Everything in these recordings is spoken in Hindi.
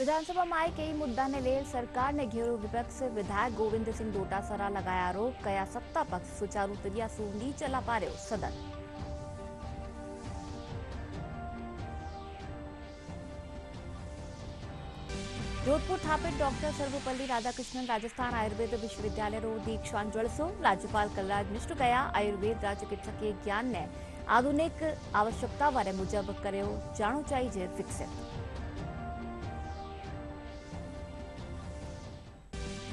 विधानसभा में आए कई मुद्दा ने ले सरकार ने घेरो विपक्ष। विधायक गोविंद सिंह डोटासरा लगाया आरोप, कया सत्ता पक्ष सुचारू तरिया सु नहीं चला पा रह्यो सदन। जोधपुर स्थापित डॉक्टर सर्वपल्ली राधाकृष्णन राजस्थान आयुर्वेद विश्वविद्यालय रो दीक्षांत जलसो। राज्यपाल कलराज मिश्र कया आयुर्वेद चिकित्सकीय ज्ञान ने आधुनिक आवश्यकता वाले मुजब कर्यो जाणो चाहिए विकसित।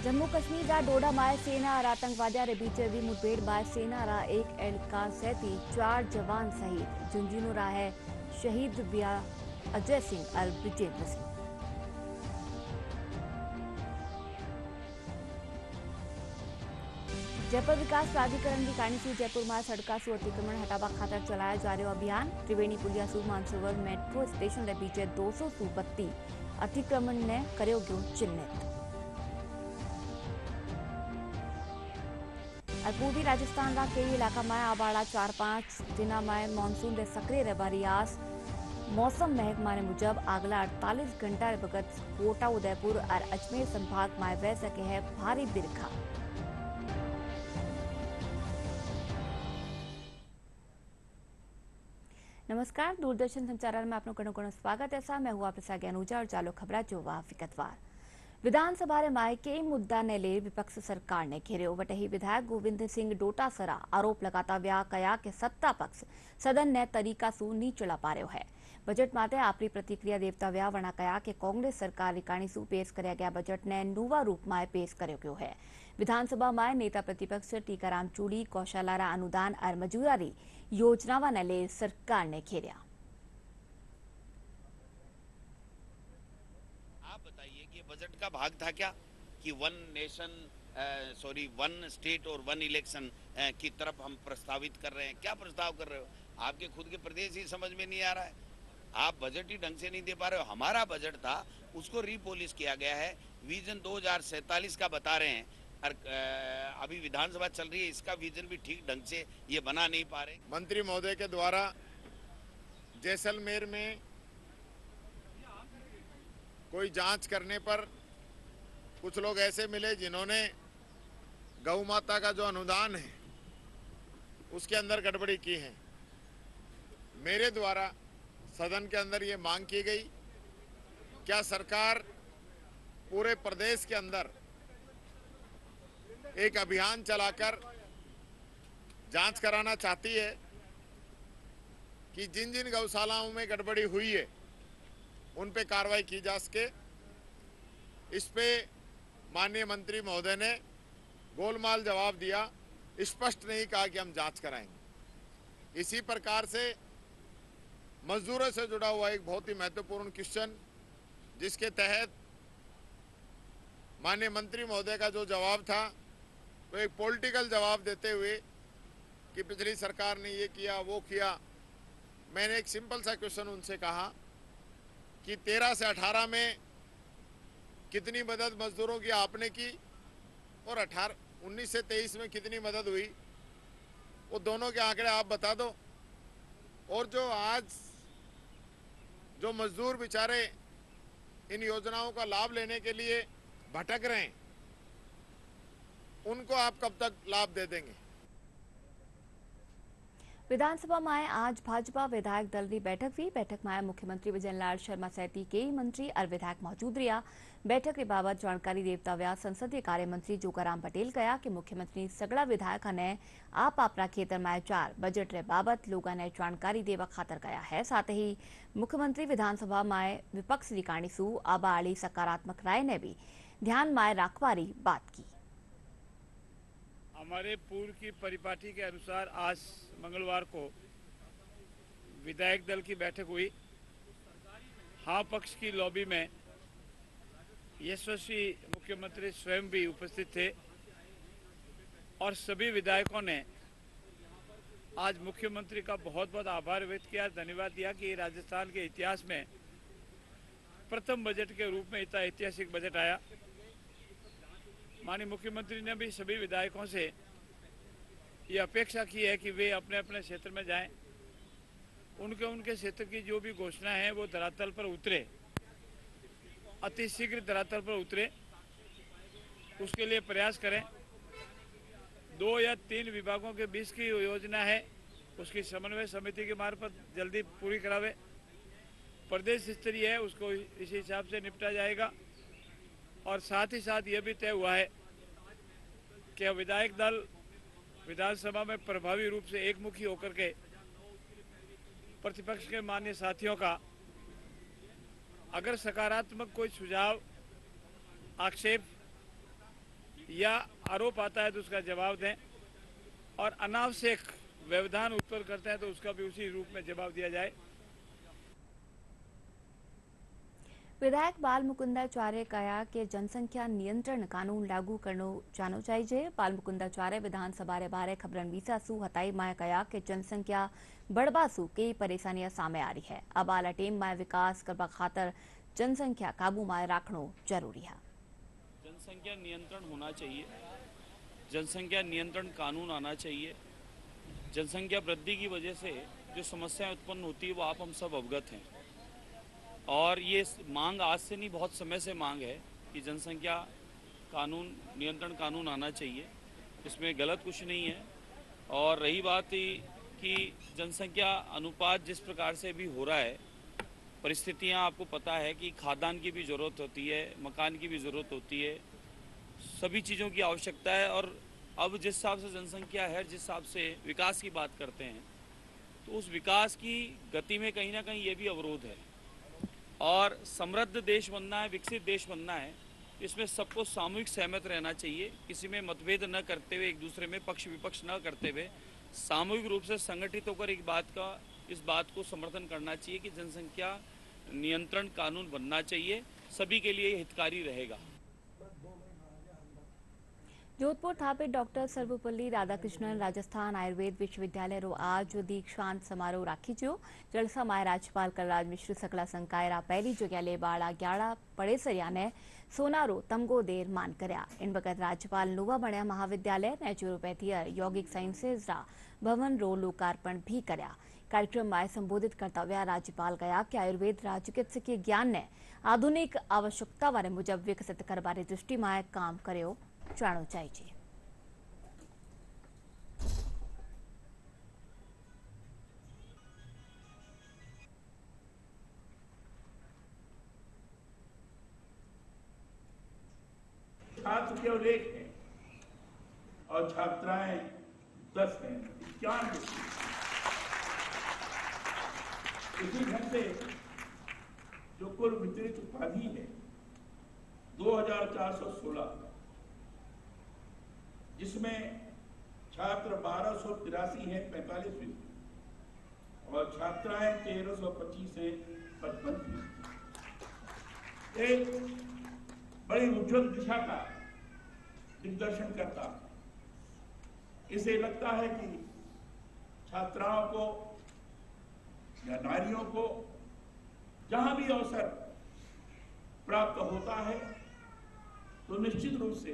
जम्मू कश्मीर रा डोडा माय सेना और आतंकवादियों रे बीच हुई मुठभेड़ बाय सेना रा एक एहलकार सहित 4 जवान शहीद। झुंझुनू रा है शहीद बिया अजय सिंह और ब्रिजेंद्र सिंह। जयपुर विकास प्राधिकरण की काणी सु जयपुर में सड़का सु अतिक्रमण हटावा खातर चलाया जा रहा अभियान। त्रिवेणी पुलिया सु मानसरोवर मेट्रो स्टेशन के बीच 200 सु 32 अतिक्रमण ने कर्यो गयो चिन्हित। पूर्वी राजस्थान का कई इलाका में आवाड़ा 4-5 दिन में मॉनसून के सक्रिय रहबारी आस। मौसम महकमा ने मुजब अगला 48 घंटा बगत कोटा उदयपुर और अजमेर संभाग में वह सके है भारी बिरखा। नमस्कार, दूरदर्शन संचार में आपनो घणो स्वागत है। मैं हूं आपके साथ अनुजा और चालो खबरा जोवा विगतवार। विधानसभा रे माए कई मुद्दा ने ले विपक्ष सरकार ने घेर्यो। वटही विधायक गोविंद सिंह डोटासरा आरोप लगाता व्या कया के सत्ता पक्ष सदन ने तरीका सु नहीं चला पा रह्यो है। बजट माटे आपरी प्रतिक्रिया देवता व्या वणा कया के कांग्रेस सरकार रिकाणी सु पेश कर्या गया बजट ने नूवा रूप में पेश कर्यो गयो है। विधानसभा में नेता प्रतिपक्ष टीकाराम चूड़ी कौशलारा अनुदान और मजूरारी योजनावा ने ले सरकार ने घेर्या। आप बताइए कि बजट का भाग था क्या कि वन स्टेट और वन इलेक्शन की तरफ हम प्रस्तावित कर रहे हैं? क्या प्रस्ताव कर रहे हो? आपके खुद के प्रदेश ही समझ में नहीं आ रहा है। आप बजट ही ढंग से नहीं दे पा रहे हो। हमारा बजट था उसको रीपोलिश किया गया है, विजन 2047 का बता रहे हैं और अभी विधानसभा चल रही है, इसका विजन भी ठीक ढंग से ये बना नहीं पा रहे। मंत्री महोदय के द्वारा जैसलमेर में कोई जांच करने पर कुछ लोग ऐसे मिले जिन्होंने गौ माता का जो अनुदान है उसके अंदर गड़बड़ी की है। मेरे द्वारा सदन के अंदर ये मांग की गई, क्या सरकार पूरे प्रदेश के अंदर एक अभियान चलाकर जांच कराना चाहती है कि जिन जिन गौशालाओं में गड़बड़ी हुई है उन पे कार्रवाई की जा सके। इस पे माननीय मंत्री महोदय ने गोलमाल जवाब दिया, स्पष्ट नहीं कहा कि हम जांच कराएंगे। इसी प्रकार से मजदूरों से जुड़ा हुआ एक बहुत ही महत्वपूर्ण क्वेश्चन, जिसके तहत माननीय मंत्री महोदय का जो जवाब था तो एक पॉलिटिकल जवाब देते हुए कि पिछली सरकार ने ये किया वो किया। मैंने एक सिंपल सा क्वेश्चन उनसे कहा कि 13 से 18 में कितनी मदद मजदूरों की आपने की और 19 से 23 में कितनी मदद हुई, वो दोनों के आंकड़े आप बता दो। और जो आज जो मजदूर बेचारे इन योजनाओं का लाभ लेने के लिए भटक रहे हैं, उनको आप कब तक लाभ दे देंगे? विधानसभा में आज भाजपा विधायक दल की बैठक हुई। बैठक में मुख्यमंत्री विजयलाल शर्मा सहित कई मंत्री और विधायक मौजूद रहा। बैठक के बाबत जानकारी देवता व्या संसदीय कार्य मंत्री जोगाराम पटेल कहा कि मुख्यमंत्री सगड़ा विधायक ने आप अपना खेतर में 4 बजट रे बाबत लोगों ने जानकारी देवा खातर कहा है। साथ ही मुख्यमंत्री विधानसभा में विपक्ष की काणी सु आबा आली सकारात्मक राय ने भी ध्यान में रखवारी बात की। हमारे पूर्व की परिपाटी के अनुसार आज मंगलवार को विधायक दल की बैठक हुई। हाँ पक्ष की लॉबी में यशस्वी मुख्यमंत्री स्वयं भी उपस्थित थे और सभी विधायकों ने आज मुख्यमंत्री का बहुत बहुत आभार व्यक्त किया, धन्यवाद दिया कि राजस्थान के इतिहास में प्रथम बजट के रूप में इतना ऐतिहासिक बजट आया। माननीय मुख्यमंत्री ने भी सभी विधायकों से ये अपेक्षा की है कि वे अपने अपने क्षेत्र में जाएं, उनके क्षेत्र की जो भी घोषणा है वो धरातल पर उतरे अतिशीघ्र धरातल पर उतरे, उसके लिए प्रयास करें। 2 या 3 विभागों के बीच की योजना है, उसकी समन्वय समिति के मार्फत जल्दी पूरी करावे। प्रदेश स्तरीय है, उसको इसी हिसाब से निपटा जाएगा। और साथ ही साथ ये भी तय हुआ है कि विधायक दल विधानसभा में प्रभावी रूप से एकमुखी होकर के प्रतिपक्ष के माननीय साथियों का अगर सकारात्मक कोई सुझाव, आक्षेप या आरोप आता है तो उसका जवाब दें, और अनावश्यक व्यवधान उत्पन्न करते हैं तो उसका भी उसी रूप में जवाब दिया जाए। विधायक बालमुकुंदाचार्य कहा कि जनसंख्या नियंत्रण कानून लागू करनो जानो चाहिए। बालमुकुंदाचार्य विधानसभा रे बारे खबरन वीसासु हताई में कहा कि जनसंख्या बढ़वासु कई परेशानियां सामे आ रही है। अब आला टेम में विकास करवा खातर जनसंख्या काबू में रखनो जरूरी है। जनसंख्या नियंत्रण होना चाहिए, जनसंख्या नियंत्रण कानून आना चाहिए। जनसंख्या वृद्धि की वजह से जो समस्याएं उत्पन्न होती है वो आप हम सब अवगत हैं, और ये मांग आज से नहीं, बहुत समय से मांग है कि जनसंख्या कानून, नियंत्रण कानून आना चाहिए। इसमें गलत कुछ नहीं है। और रही बात कि जनसंख्या अनुपात जिस प्रकार से भी हो रहा है, परिस्थितियां आपको पता है कि खाद्यान्न की भी ज़रूरत होती है, मकान की भी ज़रूरत होती है, सभी चीज़ों की आवश्यकता है। और अब जिस हिसाब से जनसंख्या है, जिस हिसाब से विकास की बात करते हैं, तो उस विकास की गति में कहीं ना कहीं ये भी अवरोध है। और समृद्ध देश बनना है, विकसित देश बनना है, इसमें सबको सामूहिक सहमत रहना चाहिए। किसी में मतभेद न करते हुए, एक दूसरे में पक्ष विपक्ष न करते हुए, सामूहिक रूप से संगठित होकर इस बात को समर्थन करना चाहिए कि जनसंख्या नियंत्रण कानून बनना चाहिए, सभी के लिए हितकारी रहेगा। जोधपुर स्थापित डॉक्टर सर्वपल्ली राधाकृष्णन राजस्थान आयुर्वेद विश्वविद्यालय रो आज दीक्षांत समारोह राखी जो। जलसा में राज्यपाल कलराज मिश्र सकला संकायरा पहली जगह ले बाड़ा 11 पड़ेसरिया ने सोनारो तमगो देर मान कर्या। इन वक्त राज्यपाल नोवा बण्या महाविद्यालय नेचुरोपैथी और यौगिक साइंसेज रा भवन रो लोकार्पण भी कर्या। कार्यक्रम में संबोधित करता हुआ राज्यपाल कहा कि आयुर्वेद रा चिकित्सकीय ज्ञान ने आधुनिक आवश्यकता वाले मुजब विकसित करवानी दृष्टि में काम कर्यो जानो चाहिए। छात्र केवल 1 है और छात्राएं 10 हैं, 91। इसी ढंग से जो कुल वितरित उपाधि है 2416, जिसमें छात्र 1283 हैं 45%, और छात्राएं 1325 हैं 55%। एक बड़ी उज्जवल दिशा का दिग्दर्शन करता। इसे लगता है कि छात्राओं को या नारियों को जहां भी अवसर प्राप्त होता है तो निश्चित रूप से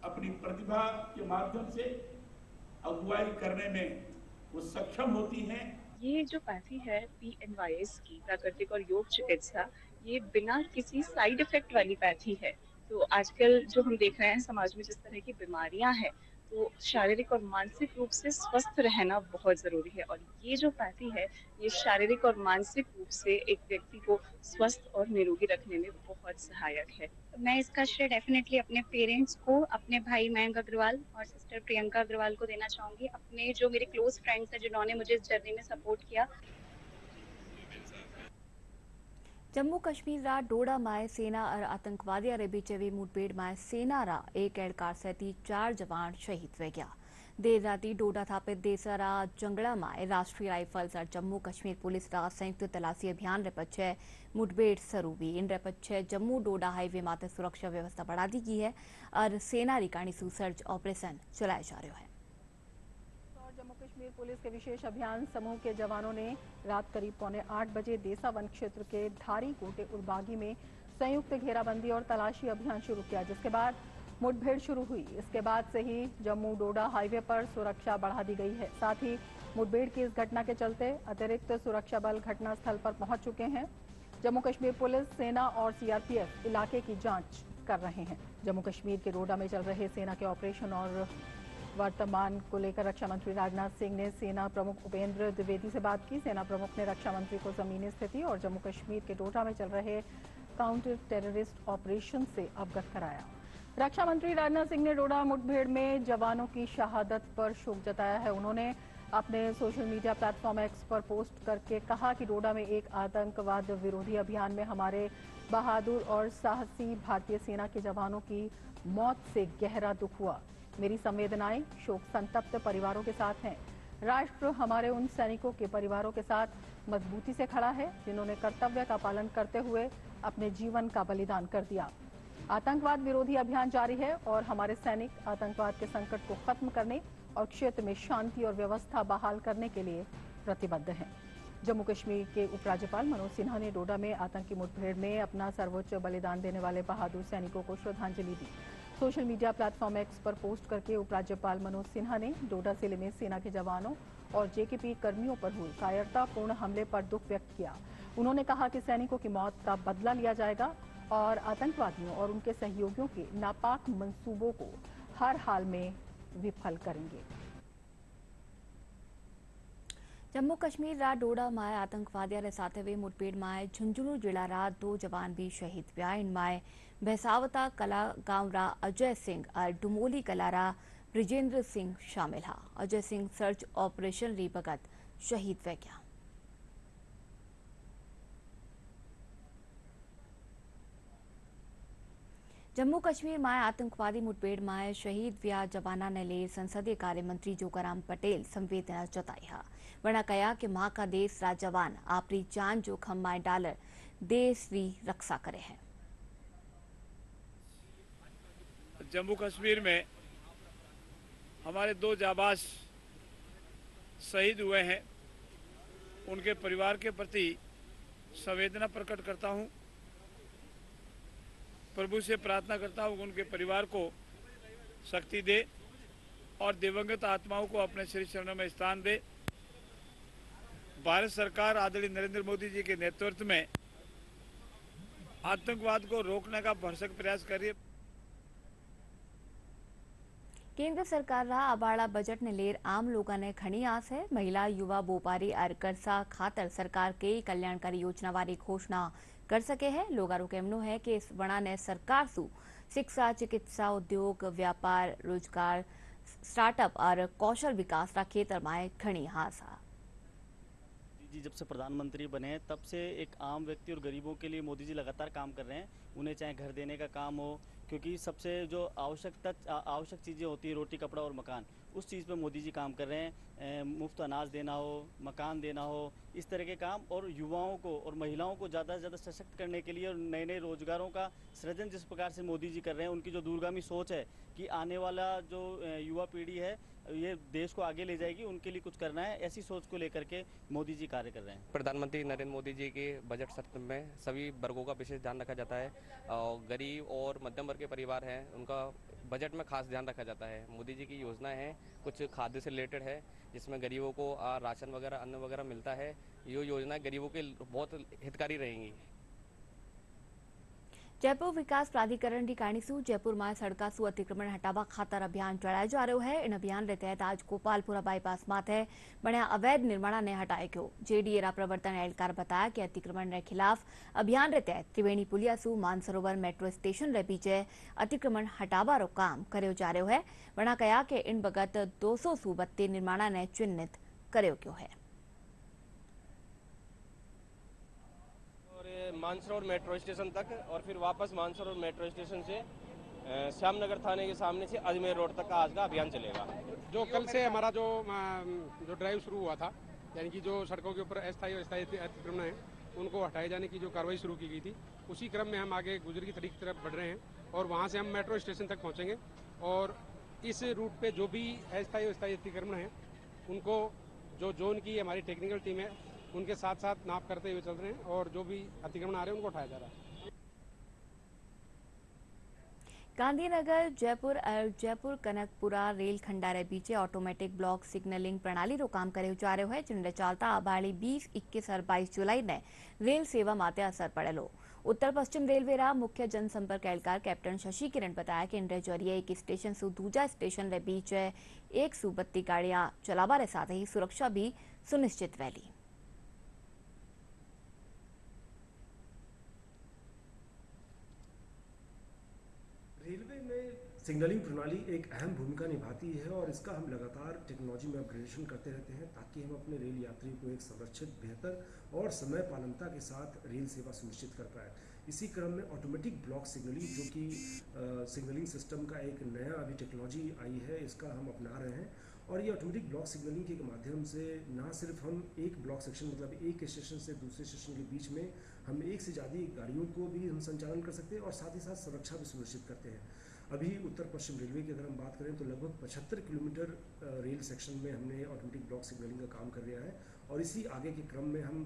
अपनी प्रतिभा के माध्यम से अगुवाई करने में वो सक्षम होती हैं। ये जो पैथी है PNYS की प्राकृतिक और योग चिकित्सा, ये बिना किसी साइड इफेक्ट वाली पैथी है। तो आजकल जो हम देख रहे हैं समाज में जिस तरह की बीमारियां हैं, तो शारीरिक और मानसिक रूप से स्वस्थ रहना बहुत जरूरी है। और ये जो पैथी है, ये शारीरिक और मानसिक रूप से एक व्यक्ति को स्वस्थ और निरोगी रखने में बहुत सहायक है। मैं इसका श्रेय डेफिनेटली अपने पेरेंट्स को, अपने भाई मयंक अग्रवाल और सिस्टर प्रियंका अग्रवाल को देना चाहूंगी, अपने जो मेरे क्लोज फ्रेंड्स हैं जिन्होंने मुझे इस जर्नी में सपोर्ट किया। जम्मू कश्मीर रा डोडा में सेना और आतंकवादी रे बीच हुई मुठभेड़ में सेना रा एक एहलकार सहित 4 जवान शहीद हुए गया। देर राती डोडा थापित देसरा जंगड़ा में राष्ट्रीय राइफल्स और जम्मू कश्मीर पुलिस रा संयुक्त तलाशी अभियान रे पछे मुठभेड़ शुरू हुई। इन रे पछे जम्मू डोडा हाईवे माते सुरक्षा व्यवस्था बढ़ा दी गई है और सेना रिकाणी सु सर्च ऑपरेशन चलाया जा रहा है। जम्मू कश्मीर पुलिस के विशेष अभियान समूह के जवानों ने रात करीब 7:45 बजे देसा वन क्षेत्र के धारी कोटे उड़बागी में संयुक्त घेराबंदी और तलाशी अभियान शुरू किया, जिसके बाद मुठभेड़ शुरू हुई। इसके बाद से ही जम्मू डोडा हाईवे पर सुरक्षा बढ़ा दी गई है। साथ ही मुठभेड़ की इस घटना के चलते अतिरिक्त सुरक्षा बल घटनास्थल पर पहुंच चुके हैं। जम्मू कश्मीर पुलिस, सेना और सीआरपीएफ इलाके की जांच कर रहे हैं। जम्मू कश्मीर के डोडा में चल रहे सेना के ऑपरेशन और वर्तमान को लेकर रक्षा मंत्री राजनाथ सिंह ने सेना प्रमुख उपेंद्र द्विवेदी से बात की। सेना प्रमुख ने रक्षा मंत्री को जमीनी स्थिति और जम्मू कश्मीर के डोडा में चल रहे काउंटर टेररिस्ट ऑपरेशन से अवगत कराया। रक्षा मंत्री राजनाथ सिंह ने डोडा मुठभेड़ में जवानों की शहादत पर शोक जताया है। उन्होंने अपने सोशल मीडिया प्लेटफॉर्म एक्स पर पोस्ट करके कहा कि डोडा में एक आतंकवाद विरोधी अभियान में हमारे बहादुर और साहसी भारतीय सेना के जवानों की मौत से गहरा दुख हुआ। मेरी संवेदनाएं शोक संतप्त परिवारों के साथ हैं। राष्ट्र हमारे उन सैनिकों के परिवारों के साथ मजबूती से खड़ा है जिन्होंने कर्तव्य का पालन करते हुए अपने जीवन का बलिदान कर दिया। आतंकवाद विरोधी अभियान जारी है और हमारे सैनिक आतंकवाद के संकट को खत्म करने और क्षेत्र में शांति और व्यवस्था बहाल करने के लिए प्रतिबद्ध हैं। जम्मू कश्मीर के उपराज्यपाल मनोज सिन्हा ने डोडा में आतंकी मुठभेड़ में अपना सर्वोच्च बलिदान देने वाले बहादुर सैनिकों को श्रद्धांजलि दी। सोशल मीडिया प्लेटफॉर्म एक्स पर पोस्ट करके उपराज्यपाल मनोज सिन्हा ने डोडा जिले में सेना के जवानों और जेकेपी कर्मियों पर हुए कायरतापूर्ण हमले पर दुख व्यक्त किया। उन्होंने कहा कि सैनिकों की मौत का बदला लिया जाएगा और आतंकवादियों और उनके सहयोगियों के नापाक मंसूबों को हर हाल में विफल करेंगे। जम्मू कश्मीर रा डोडा माए आतंकवादियां साथ हुए मुठभेड़ माए झुंझुनू जिला रा 2 जवान भी शहीद हुआ। इन माए भैसावता कला गांव रा अजय सिंह और डुमोली कला रा ब्रिजेंद्र सिंह शामिल हा। अजय सिंह सर्च ऑपरेशन री बगत शहीद वे गया। जम्मू कश्मीर माए आतंकवादी मुठभेड़ माए शहीद व्या जवाना ने ले संसदीय कार्य मंत्री जोगाराम पटेल संवेदना जताई है। वरना कहा कि मां का देश रा जवान आपरी जान जोखम माए डालर देश री रक्षा करे हैं। जम्मू कश्मीर में हमारे 2 जाबाज शहीद हुए हैं। उनके परिवार के प्रति संवेदना प्रकट करता हूं। प्रभु से प्रार्थना करता हूं कि उनके परिवार को शक्ति दे और दिवंगत आत्माओं को अपने श्री चरणों में स्थान दे। भारत सरकार आदरणीय नरेंद्र मोदी जी के नेतृत्व में आतंकवाद को रोकने का भरसक प्रयास कर रही है। केंद्र सरकार रा अबाड़ा बजट ने लेर आम लोगों ने घनी आस है। महिला, युवा, बोपारी और करसा खातर सरकार कई कल्याणकारी योजना वाली घोषणा कर सके है। लोगारो कहनो है कि इस वणा ने सरकार सु शिक्षा, चिकित्सा, उद्योग, व्यापार, रोजगार, स्टार्टअप और कौशल विकास रा क्षेत्र में घनी हास है। जी जब से प्रधानमंत्री बने हैं तब से एक आम व्यक्ति और गरीबों के लिए मोदी जी लगातार काम कर रहे हैं। उन्हें चाहे घर देने का काम हो, क्योंकि सबसे जो आवश्यक चीज़ें होती है रोटी, कपड़ा और मकान, उस चीज़ पे मोदी जी काम कर रहे हैं। मुफ्त अनाज देना हो, मकान देना हो, इस तरह के काम, और युवाओं को और महिलाओं को ज़्यादा से ज़्यादा सशक्त करने के लिए और नए नए रोजगारों का सृजन जिस प्रकार से मोदी जी कर रहे हैं, उनकी जो दूरगामी सोच है कि आने वाला जो युवा पीढ़ी है ये देश को आगे ले जाएगी, उनके लिए कुछ करना है, ऐसी सोच को लेकर के मोदी जी कार्य कर रहे हैं। प्रधानमंत्री नरेंद्र मोदी जी के बजट सत्र में सभी वर्गों का विशेष ध्यान रखा जाता है। गरीब और मध्यम वर्ग के परिवार हैं उनका बजट में खास ध्यान रखा जाता है। मोदी जी की योजनाएं हैं, कुछ खाद्य से रिलेटेड है जिसमें गरीबों को राशन वगैरह, अन्न वगैरह मिलता है। ये योजनाएं गरीबों के बहुत हितकारी रहेंगी। जयपुर विकास प्राधिकरण की कारणीसु जयपुर में सड़का सु अतिक्रमण हटावा खातर अभियान चलाया जा रहा है। इन अभियान के तहत आज गोपालपुरा बाईपास माथे बने अवैध निर्माण ने हटाए गयो। जेडीए रा प्रवर्तन एहलकार बताया कि अतिक्रमण के खिलाफ अभियान के तहत त्रिवेणी पुलिया सु मानसरोवर मेट्रो स्टेशन रे बीचे अतिक्रमण हटावा रो काम करो जा रहा है। वरना कहा कि इन बगत 200 सु 32 निर्माण ने चिन्हित करो गयो है। मानसरोवर मेट्रो स्टेशन तक और फिर वापस मानसरोवर मेट्रो स्टेशन से श्यामनगर थाने के सामने से अजमेर रोड तक का आज का अभियान चलेगा। जो कल से हमारा जो ड्राइव शुरू हुआ था, यानी कि जो सड़कों के ऊपर अस्थायी और स्थायी अतिक्रमण है उनको हटाए जाने की जो कार्रवाई शुरू की गई थी, उसी क्रम में हम आगे गुजर की तरीक की तरफ बढ़ रहे हैं और वहाँ से हम मेट्रो स्टेशन तक पहुँचेंगे। और इस रूट पे जो भी अस्थायी और स्थायी अतिक्रमण है उनको जो जोन की हमारी टेक्निकल टीम है उनके साथ साथ नाप करते हुए चल रहे हैं और जो भी अतिक्रमण आ रहे हैं उनको उठाया जा रहा है। ગાંધીનગર જયપુર કનકપુરા રેલ ખંડારે બીચે ઓટોમેટિક બ્લોક સિગ્નલિંગ પ્રણાલીનું કામ કર્યું जा રહ્યું है जिनने चालता आबाड़ी 20, 21 और 22 जुलाई ने रेल सेवा माते असर पड़ेलो। उत्तर पश्चिम रेलवेरा मुख्य जनसंपर्क एहलकार कैप्टन शशि किरण बताया कि इनरे जरिए एक स्टेशन से दूजा स्टेशन रे बीच 132 गाड़ियां चलावा रे साथ ही सुरक्षा भी सुनिश्चित वैली। रेलवे में सिग्नलिंग प्रणाली एक अहम भूमिका निभाती है और इसका हम लगातार टेक्नोलॉजी में अपग्रेडेशन करते रहते हैं ताकि हम अपने रेल यात्रियों को एक संरक्षित, बेहतर और समय पालनता के साथ रेल सेवा सुनिश्चित कर पाए। इसी क्रम में ऑटोमेटिक ब्लॉक सिग्नलिंग, जो कि सिग्नलिंग सिस्टम का एक नया अभी टेक्नोलॉजी आई है, इसका हम अपना रहे हैं। और ये ऑटोमेटिक ब्लॉक सिग्नलिंग के माध्यम से ना सिर्फ हम एक ब्लॉक सेक्शन मतलब एक स्टेशन से दूसरे स्टेशन के बीच में हम एक से ज़्यादा गाड़ियों को भी हम संचालन कर सकते हैं और साथ ही साथ सुरक्षा भी सुनिश्चित करते हैं। अभी उत्तर पश्चिम रेलवे की अगर हम बात करें तो लगभग 75 किलोमीटर रेल सेक्शन में हमने ऑटोमेटिक ब्लॉक सिग्नलिंग का काम कर लिया है और इसी आगे के क्रम में हम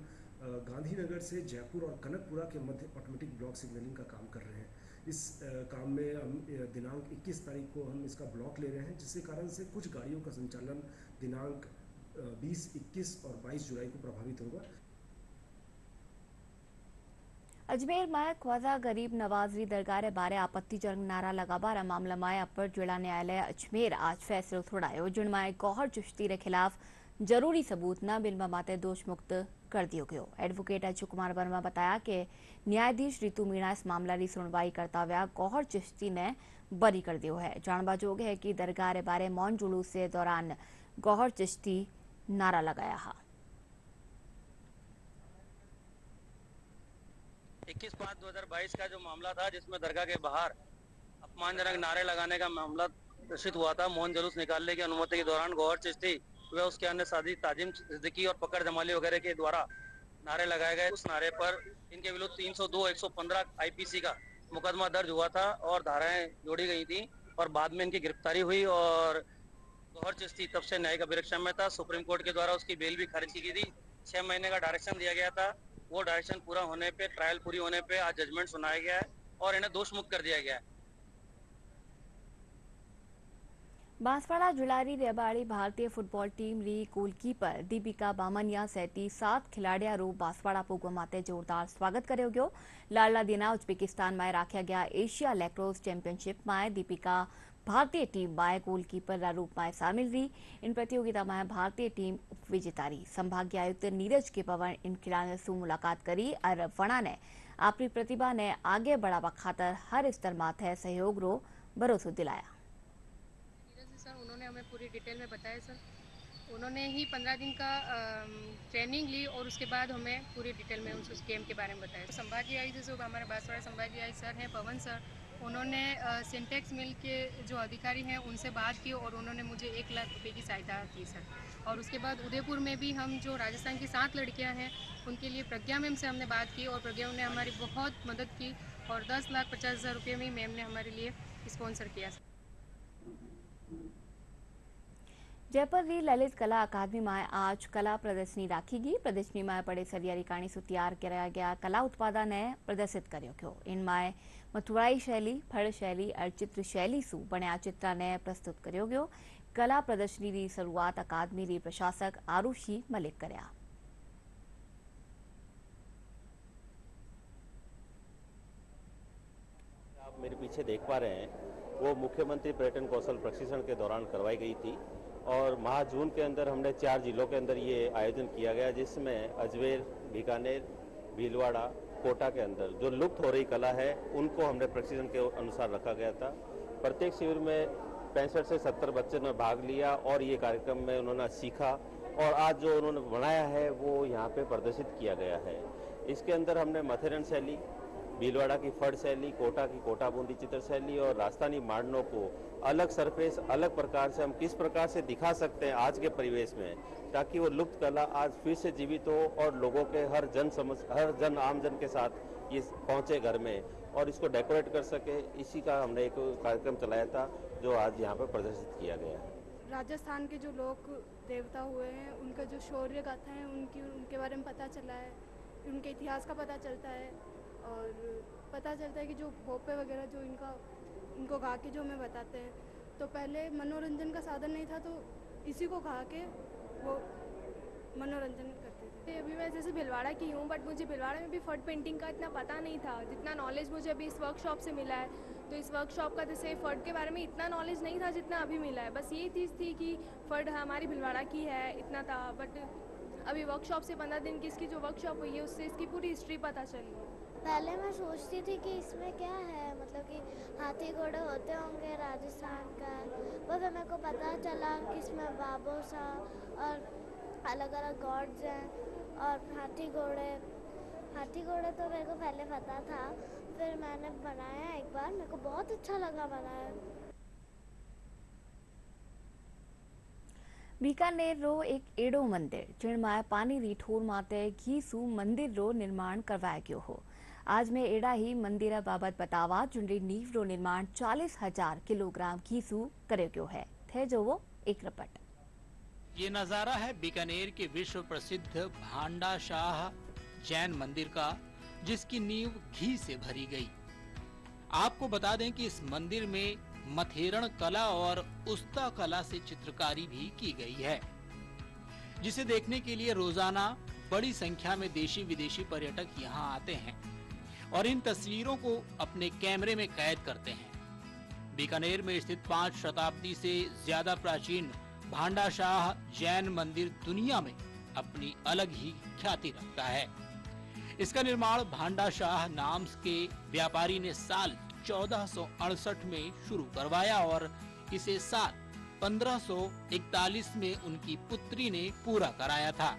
गांधीनगर से जयपुर और कनकपुरा के मध्य ऑटोमेटिक ब्लॉक सिग्नलिंग का काम कर रहे हैं। इस काम में हम दिनांक 21 तारीख को हम इसका ब्लॉक ले रहे हैं, जिसके कारण से कुछ गाड़ियों का संचालन दिनांक 20, 21 और 22 जुलाई को प्रभावित होगा। अजमेर में ख्वाजा गरीब नवाजरी दरगाह बारे आपत्तिजनक नारा लगाबार मामला में अपर जिला न्यायालय अजमेर आज फैसलो थोड़ायो, जिनमें गौहर चिश्ती के खिलाफ जरूरी सबूत न मिलवा माते दोष मुक्त कर दियो गयो। एडवोकेट अजय कुमार वर्मा बताया कि न्यायाधीश रितु मीणा इस मामला की सुनवाई करता हुआ गौहर चिश्ती ने बरी कर दियो है। जानवा जोग है कि दरगाह रे बारे मौन जुलूस के दौरान गौहर चिश्ती नारा लगाया है। 21/5/2022 का जो मामला था, जिसमें दरगाह के बाहर अपमानजनक नारे लगाने का मामला दर्शित हुआ था। मौन जुलूस निकालने की अनुमति के दौरान गौहर चिश्ती व उसके अन्य साथी ताजिम सिद्दीकी और पकड़ जमाली वगैरह के द्वारा नारे लगाए गए। उस नारे पर इनके विरुद्ध 302, 115 आईपीसी का मुकदमा दर्ज हुआ था और धाराएं जोड़ी गई थी और बाद में इनकी गिरफ्तारी हुई और गौहर चिश्ती तब से न्यायिक अभिरक्षा में था। सुप्रीम कोर्ट के द्वारा उसकी बेल भी खारिज की गई थी। 6 महीने का डायरेक्शन दिया गया था। वो डायरेक्शन पूरा होने पे, ट्रायल पूरी होने पे आज जजमेंट सुनाया गया है और इन्हें दोष मुक्त कर दिया गया है। बांसवाड़ा जुलारी रेबाड़ी भारतीय फुटबॉल टीम री गोलकीपर दीपिका बामनिया सहित 7 खिलाड़िया रो बांसवाड़ा पोगवा माते जोरदार स्वागत कर्यो गयो। लाडला दिना उज्बेकिस्तान में राख्या गया एशिया लैक्रोस चैंपियनशिप में दीपिका भारतीय टीम में गोलकीपर रा रूप में शामिल रही। इन प्रतियोगिता में भारतीय टीम उपविजेता रही। संभागीय आयुक्त नीरज के पवन इन खिलाड़ियों से मुलाकात करी और वणा ने अपनी प्रतिभा ने आगे बढ़ावा खातर हर स्तर माथे सहयोग रो भरोसा दिलाया। सर, उन्होंने हमें पूरी डिटेल में बताया। सर, उन्होंने ही 15 दिन का ट्रेनिंग ली और उसके बाद हमें पूरी डिटेल में उस गेम के बारे में बताया। तो संभागीय आयुक्त जो हमारे बांसवाड़ा संभागीय आयुक्त सर हैं पवन सर, उन्होंने सिंटेक्स मिल के जो अधिकारी हैं उनसे बात की और उन्होंने मुझे 1 लाख रुपए की सहायता की सर। और उसके बाद उदयपुर में भी हम जो राजस्थान की 7 लड़कियां हैं उनके लिए प्रज्ञा मैम से हमने बात की और प्रज्ञा ने हमारी बहुत मदद की और 10,50,000 रुपये में मैम ने हमारे लिए स्पॉन्सर किया। जयपुर री ललित कला अकादमी में आज कला प्रदर्शनी राखी गई। प्रदर्शनी में पड़े सरियारी काणी से तैयार किया गया कला उत्पादन ने प्रदर्शित कर्यो गयो। इनमें मथुराई शैली, फड़ शैली और चित्र शैली सु बन्या चित्र ने प्रस्तुत कर्यो गयो। कला प्रदर्शनी की शुरुआत अकादमी री प्रशासक आरुषि मलिक कर्या। आप मेरे पीछे देख पा रहे हैं वो मुख्यमंत्री पर्यटन कौशल प्रशिक्षण के दौरान करवाई गई थी और माह जून के अंदर हमने 4 जिलों के अंदर ये आयोजन किया गया, जिसमें अजमेर, बीकानेर, भीलवाड़ा, कोटा के अंदर जो लुप्त हो रही कला है उनको हमने प्रशिक्षण के अनुसार रखा गया था। प्रत्येक शिविर में 65 से 70 बच्चों ने भाग लिया और ये कार्यक्रम में उन्होंने सीखा और आज जो उन्होंने बनाया है वो यहाँ पे प्रदर्शित किया गया है। इसके अंदर हमने मथेरन शैली, भीलवाड़ा की फड़ शैली, कोटा की कोटा बूंदी चित्र शैली और राजस्थानी मांडनों को अलग सरफेस, अलग प्रकार से हम किस प्रकार से दिखा सकते हैं आज के परिवेश में, ताकि वो लुप्त कला आज फिर से जीवित हो और लोगों के हर जन आमजन के साथ ये पहुंचे घर में और इसको डेकोरेट कर सके। इसी का हमने एक कार्यक्रम चलाया था जो आज यहाँ पर प्रदर्शित किया गया है। राजस्थान के जो लोग देवता हुए हैं उनका जो शौर्य गाथा है उनके बारे में पता चला है, उनके इतिहास का पता चलता है और पता चलता है कि जो भोपे वगैरह जो इनका उनको गा के जो हमें बताते हैं। तो पहले मनोरंजन का साधन नहीं था, तो इसी को गा के वो मनोरंजन करते थे। अभी मैं जैसे भिलवाड़ा की हूँ, बट मुझे भिलवाड़ा में भी फट पेंटिंग का इतना पता नहीं था जितना नॉलेज मुझे अभी इस वर्कशॉप से मिला है। तो इस वर्कशॉप का जैसे फट के बारे में इतना नॉलेज नहीं था जितना अभी मिला है। बस ये चीज़ थी कि फट हमारी भिलवाड़ा की है, इतना था। बट अभी वर्कशॉप से 15 दिन की इसकी जो वर्कशॉप हुई है उससे इसकी पूरी हिस्ट्री पता चली है। पहले मैं सोचती थी कि इसमें क्या है, मतलब कि हाथी घोड़े होते होंगे राजस्थान का, पर मेरे को पता चला कि इसमें बाबोसा और अलग अलग गॉड्स हैं और हाथी घोड़े तो मेरे को पहले पता था, फिर मैंने बनाया एक बार, मेरे को बहुत अच्छा लगा बनाया। बीकानेर एक एडो मंदिर जिणमां पानी री ठोर माते घीसू मंदिर रो निर्माण करवाया गयो हो। आज में एड़ा ही मंदिर बाबत बतावा जुनरी नींव रो निर्माण 40,000 किलोग्राम घीसू करे गयो है। थे जो वो एक रपट। ये नजारा है बीकानेर के विश्व प्रसिद्ध भांडा शाह जैन मंदिर का, जिसकी नींव घी से भरी गई। आपको बता दें कि इस मंदिर में मथेरण कला और उस्ता कला से चित्रकारी भी की गई है, जिसे देखने के लिए रोजाना बड़ी संख्या में देशी विदेशी पर्यटक यहाँ आते हैं और इन तस्वीरों को अपने कैमरे में कैद करते हैं। बीकानेर में स्थित 5 शताब्दी से ज्यादा प्राचीन भांडा शाह जैन मंदिर दुनिया में अपनी अलग ही ख्याति रखता है। इसका निर्माण भांडा शाह नाम के व्यापारी ने साल 1468 में शुरू करवाया और इसे साल 1541 में उनकी पुत्री ने पूरा कराया था।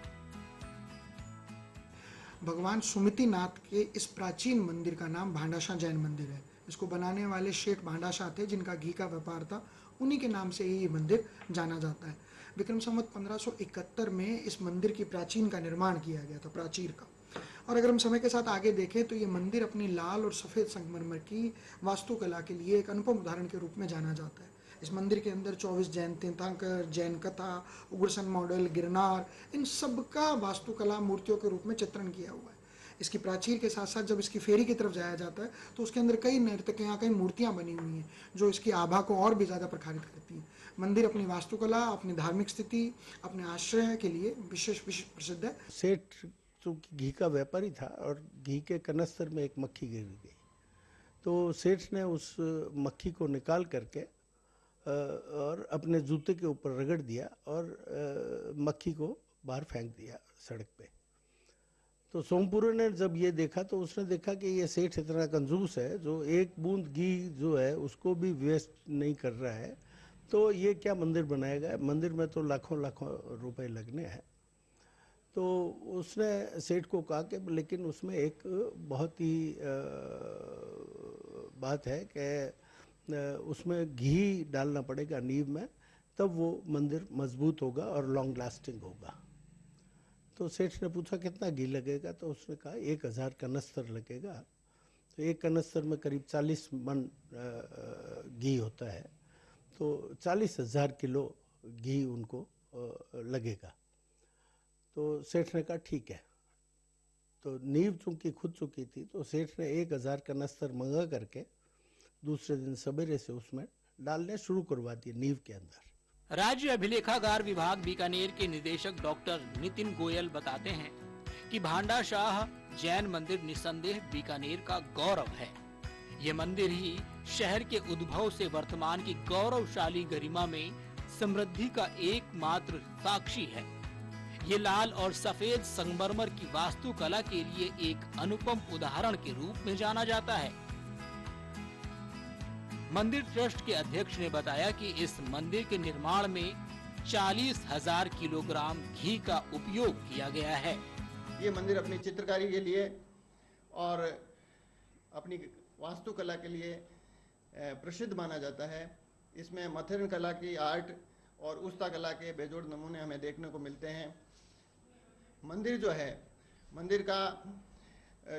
भगवान सुमितिनाथ के इस प्राचीन मंदिर का नाम भांडाशाह जैन मंदिर है। इसको बनाने वाले शेठ भांडाशाह थे, जिनका घी का व्यापार था, उन्हीं के नाम से ही ये मंदिर जाना जाता है। विक्रम संवत 1571 में इस मंदिर की प्राचीन का निर्माण किया गया था, प्राचीर का। और अगर हम समय के साथ आगे देखें तो ये मंदिर अपनी लाल और सफ़ेद संगमरमर की वास्तुकला के लिए एक अनुपम उदाहरण के रूप में जाना जाता है। इस मंदिर के अंदर 24 जैन तीर्थंकर, जैन कथा, उग्रसेन मॉडल, गिरनार, इन सब का वास्तुकला मूर्तियों के रूप में चित्रण किया हुआ है। इसकी प्राचीर के साथ साथ जब इसकी फेरी की तरफ जाया जाता है तो उसके अंदर कई नर्तकियाँ, कई मूर्तियाँ बनी हुई हैं जो इसकी आभा को और भी ज़्यादा प्रखारित करती हैं। मंदिर अपनी वास्तुकला, अपनी धार्मिक स्थिति, अपने आश्रय के लिए विशेष प्रसिद्ध है। सेठ चूँकि घी का व्यापारी था और घी के कनस्तर में एक मक्खी गिर गई, तो सेठ ने उस मक्खी को निकाल करके और अपने जूते के ऊपर रगड़ दिया और मक्खी को बाहर फेंक दिया सड़क पे। तो सोमपुरे ने जब ये देखा तो उसने देखा कि ये सेठ इतना कंजूस है जो एक बूंद घी जो है उसको भी वेस्ट नहीं कर रहा है, तो ये क्या मंदिर बनाएगा, मंदिर में तो लाखों लाखों रुपए लगने हैं। तो उसने सेठ को कहा कि लेकिन उसमें एक बहुत ही बात है कि उसमें घी डालना पड़ेगा नींव में, तब वो मंदिर मजबूत होगा और लॉन्ग लास्टिंग होगा। तो सेठ ने पूछा कितना घी लगेगा, तो उसने कहा 1000 कनस्तर लगेगा। तो एक कनस्तर में करीब 40 मन घी होता है, तो 40,000 किलो घी उनको लगेगा। तो सेठ ने कहा ठीक है। तो नींव चूंकि खुद चुकी थी तो सेठ ने 1000 कनस्तर मंगा करके दूसरे दिन सवेरे से उसमें डालने शुरू करवा दिए नींव के अंदर। राज्य अभिलेखागार विभाग बीकानेर के निदेशक डॉक्टर नितिन गोयल बताते हैं कि भांडा शाह जैन मंदिर निसंदेह बीकानेर का गौरव है। ये मंदिर ही शहर के उद्भव से वर्तमान की गौरवशाली गरिमा में समृद्धि का एकमात्र साक्षी है। ये लाल और सफेद संगमरमर की वास्तुकला के लिए एक अनुपम उदाहरण के रूप में जाना जाता है। मंदिर ट्रस्ट के अध्यक्ष ने बताया कि इस मंदिर के निर्माण में 40,000 किलोग्राम घी का उपयोग किया गया है। ये मंदिर अपनी चित्रकारी के लिए और अपनी वास्तुकला के लिए प्रसिद्ध माना जाता है। इसमें मथेरन कला की आर्ट और उस्ता कला के बेजोड़ नमूने हमें देखने को मिलते हैं। मंदिर जो है, मंदिर का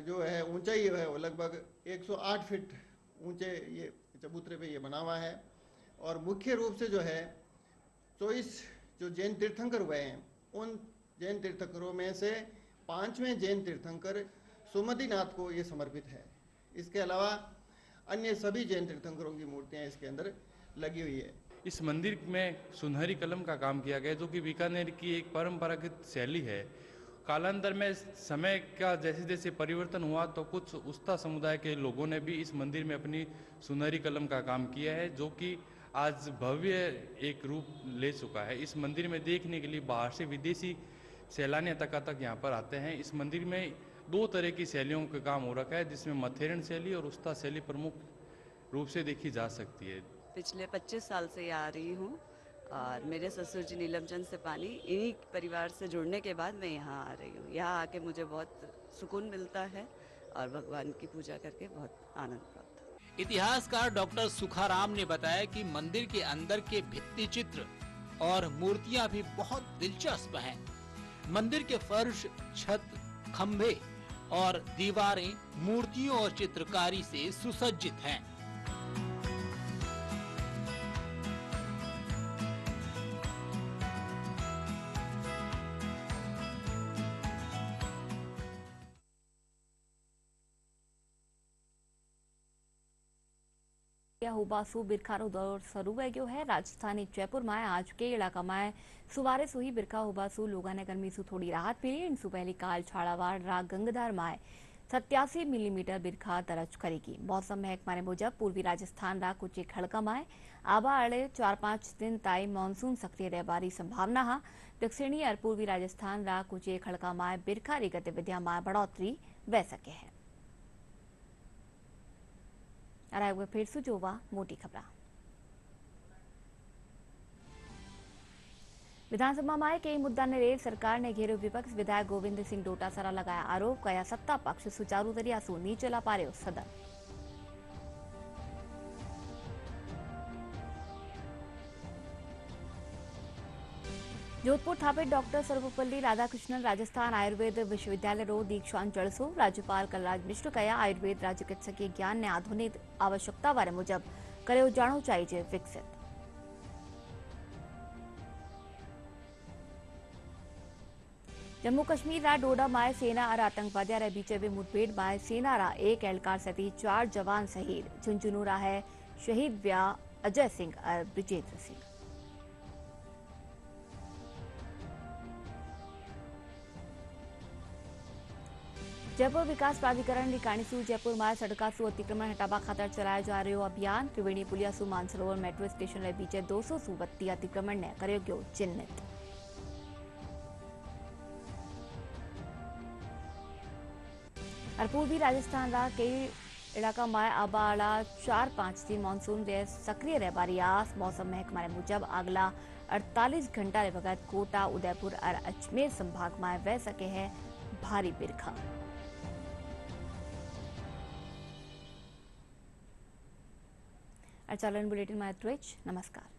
जो है ऊंचाई है वो लगभग 108 फीट ऊंचे ये चबूतरे पे ये बना हुआ है। और मुख्य रूप से जो है 24 जो जैन तीर्थंकर हुए हैं, उन जैन तीर्थंकरों में से 5वें जैन तीर्थंकर सुमतिनाथ को ये समर्पित है। इसके अलावा अन्य सभी जैन तीर्थंकरों की मूर्तियां इसके अंदर लगी हुई है। इस मंदिर में सुनहरी कलम का काम किया गया, जो कि बीकानेर की एक परंपरागत शैली है। कालांतर में समय का जैसे जैसे परिवर्तन हुआ तो कुछ उस्ता समुदाय के लोगों ने भी इस मंदिर में अपनी सुनहरी कलम का काम किया है, जो कि आज भव्य एक रूप ले चुका है। इस मंदिर में देखने के लिए बाहर से विदेशी सैलानी तक यहाँ पर आते हैं। इस मंदिर में 2 तरह की शैलियों का काम हो रखा है, जिसमें मथेरन शैली और उस्ता शैली प्रमुख रूप से देखी जा सकती है। पिछले 25 साल से यहाँ आ रही हूँ और मेरे ससुर जी नीलमचंद से पानी इन्हीं परिवार से जुड़ने के बाद मैं यहाँ आ रही हूँ। यहाँ आके मुझे बहुत सुकून मिलता है और भगवान की पूजा करके बहुत आनंद प्राप्त होता है। इतिहासकार डॉक्टर सुखाराम ने बताया कि मंदिर के अंदर के भित्ति चित्र और मूर्तियां भी बहुत दिलचस्प हैं। मंदिर के फर्श, छत, खंभे और दीवारें मूर्तियों और चित्रकारी से सुसज्जित हैं। હુબાસુ બિરખાનો દોર શરૂ થઈ ગયો है। राजस्थानी जयपुर में आज के इलाका में सुवारे सुही बिरखा हुबासू लोगों ने गर्मी से थोड़ी राहत मिली। इनसु पहली काल छाड़ावाड़ राग गंगधार में 87 मिलीमीटर बिरखा दर्ज करेगी। मौसम महकमा मुजब पूर्वी राजस्थान रा कुछ खड़का में आबा अड़े 4-5 दिन ताई मानसून सक्रिय रहबारी संभावना है। दक्षिणी और पूर्वी राजस्थान रा कुछ खड़का में बिरखा री गतिविधियां में बढ़ोतरी वह सके है। फिर से जोवा मोटी खबर। विधानसभा में कई मुद्दा ने रेल सरकार ने घेरो विपक्ष। विधायक गोविंद सिंह डोटासरा लगाया आरोप, कया सत्ता पक्ष सुचारू तरिया सु नहीं चला पा रह्यो सदन। जोधपुर थापे डॉक्टर सर्वपल्ली राधाकृष्णन राजस्थान आयुर्वेद विश्वविद्यालय रो दीक्षांत जलसो। राज्यपाल कलराज मिश्र कया आयुर्वेद राज्य चिकित्सकीय ज्ञान ने आधुनिक आवश्यकता वारे मुजब कर्यो जाणो चाहिए विकसित। जम्मू कश्मीर रा डोडा में सेना और आतंकवादियों रे बीच मुठभेड़ में सेना रा 1 एहलकार सहित 4 जवान शहीद। झुंझुनू रा है शहीद व्या अजय सिंह और ब्रिजेंद्र सिंह। जयपुर विकास प्राधिकरण रिकाणीसू जयपुर में सड़कासू अतिक्रमण हटावा खातर चलाया जा रह्यो अभियान। त्रिवेणी पुलियासू मानसरोवर मेट्रो स्टेशन रे बीचे 200 सू वत्ती अतिक्रमण ने कर्यो गयो चिन्हित। और पूर्वी राजस्थान रा कई इलाका में आबाड़ा 4-5 दिन मानसून रे सक्रिय रहबारी आस। मौसम महकमा मुजब अगला 48 घंटा रे वक्त कोटा, उदयपुर और अजमेर संभाग में वह सके है भारी बिरखा। चालन बुलेटिन में नमस्कार।